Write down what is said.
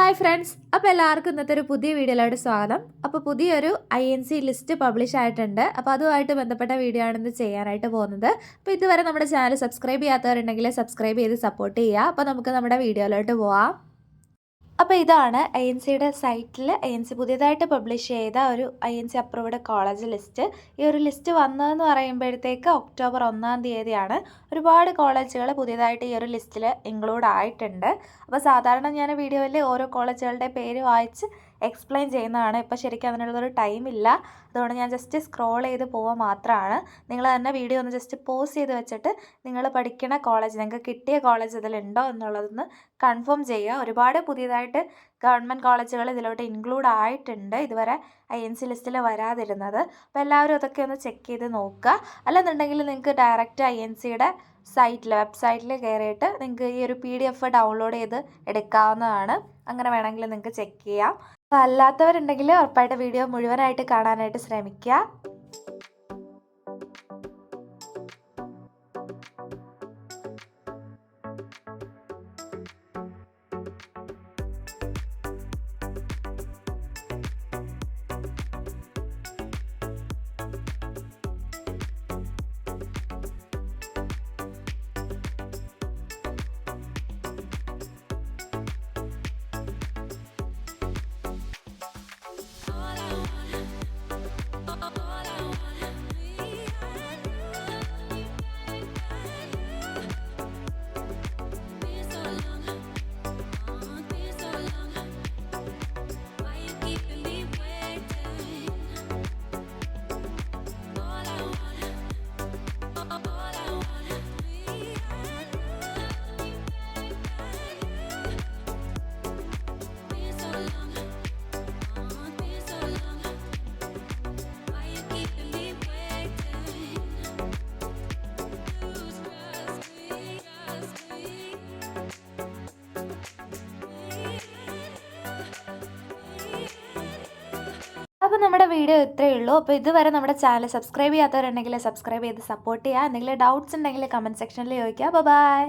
Hi friends, അപ്പോൾ എല്ലാവർക്കും ഇന്നത്തെ ഒരു പുതിയ വീഡിയോയിലോട്ട് സ്വാഗതം. അപ്പോൾ പുതിയൊരു INC ലിസ്റ്റ് പബ്ലിഷ് ആയിട്ടുണ്ട്. അപ്പോൾ അതുമായിട്ട് ബന്ധപ്പെട്ട വീഡിയോ ആണെന്ന് ചെയ്യാനായിട്ട് പോകുന്നത്. അപ്പോൾ ഇതുവരെ നമ്മുടെ ചാനൽ സബ്സ്ക്രൈബ് ചെയ്യാത്തവരുണ്ടെങ്കിൽ സബ്സ്ക്രൈബ് ചെയ്ത് സപ്പോർട്ട് ചെയ്യുക. അപ്പോൾ നമുക്ക് നമ്മുടെ വീഡിയോയിലോട്ട് പോവാം. അപ്പോൾ ഇതാണ് INCയുടെ സൈറ്റിൽ INC പുതിയതായിട്ട് പബ്ലിഷ് ചെയ്ത ഒരു INC അപ്രൂവ്ഡ് കോളേജ് ലിസ്റ്റ്. ഈ ഒരു ലിസ്റ്റ് വന്നതെന്ന് പറയുമ്പോഴത്തേക്ക് ഒക്ടോബർ 1-ാം തീയതിയാണ്. ഒരുപാട് കോളേജുകൾ പുതിയതായിട്ട് ഈ ഒരു ലിസ്റ്റിൽ ഇൻക്ലൂഡ് ആയിട്ടുണ്ട്. അപ്പോൾ സാധാരണ ഞാൻ വീഡിയോയിൽ ഓരോ കോളേജുകളുടെ പേര് വായിച്ച് എക്സ്പ്ലെയിൻ ചെയ്യുന്നതാണ്. ഇപ്പോൾ ശരിക്കും അതിനുള്ളൊരു ടൈമില്ല. അതുകൊണ്ട് ഞാൻ ജസ്റ്റ് സ്ക്രോൾ ചെയ്ത് പോവുക മാത്രമാണ്. നിങ്ങൾ തന്നെ വീഡിയോ ഒന്ന് ജസ്റ്റ് പോസ് ചെയ്ത് വെച്ചിട്ട് നിങ്ങൾ പഠിക്കുന്ന കോളേജ്, നിങ്ങൾക്ക് കിട്ടിയ കോളേജ് ഇതിലുണ്ടോ എന്നുള്ളതൊന്ന് കൺഫേം ചെയ്യുക. ഒരുപാട് പുതിയതായിട്ട് ഗവൺമെൻറ് കോളേജുകൾ ഇതിലോട്ട് ഇൻക്ലൂഡ് ആയിട്ടുണ്ട്, ഇതുവരെ INC ലിസ്റ്റിൽ വരാതിരുന്നത്. അപ്പോൾ എല്ലാവരും അതൊക്കെ ഒന്ന് ചെക്ക് ചെയ്ത് നോക്കുക. അല്ലെന്നുണ്ടെങ്കിൽ നിങ്ങൾക്ക് ഡയറക്റ്റ് INCയുടെ വെബ്സൈറ്റിൽ കയറിയിട്ട് നിങ്ങൾക്ക് ഈ ഒരു PDF ഡൗൺലോഡ് ചെയ്ത് എടുക്കാവുന്നതാണ്. അങ്ങനെ വേണമെങ്കിൽ നിങ്ങൾക്ക് ചെക്ക് ചെയ്യാം. അപ്പോൾ അല്ലാത്തവരുണ്ടെങ്കിൽ ഉറപ്പായിട്ട് വീഡിയോ മുഴുവനായിട്ട് കാണാനായിട്ട് ശ്രമിക്കുക. അപ്പോൾ നമ്മുടെ വീഡിയോ ഇത്രയേ ഉള്ളൂ. അപ്പോൾ ഇതുവരെ നമ്മുടെ ചാനൽ സബ്സ്ക്രൈബ് ചെയ്യാത്തവരുണ്ടെങ്കിൽ സബ്സ്ക്രൈബ് ചെയ്ത് സപ്പോർട്ട് ചെയ്യുക. എന്തെങ്കിലും ഡൗട്ട്സ് ഉണ്ടെങ്കിൽ കമൻറ്റ് സെക്ഷനിൽ ചോദിക്കുക. ബൈ.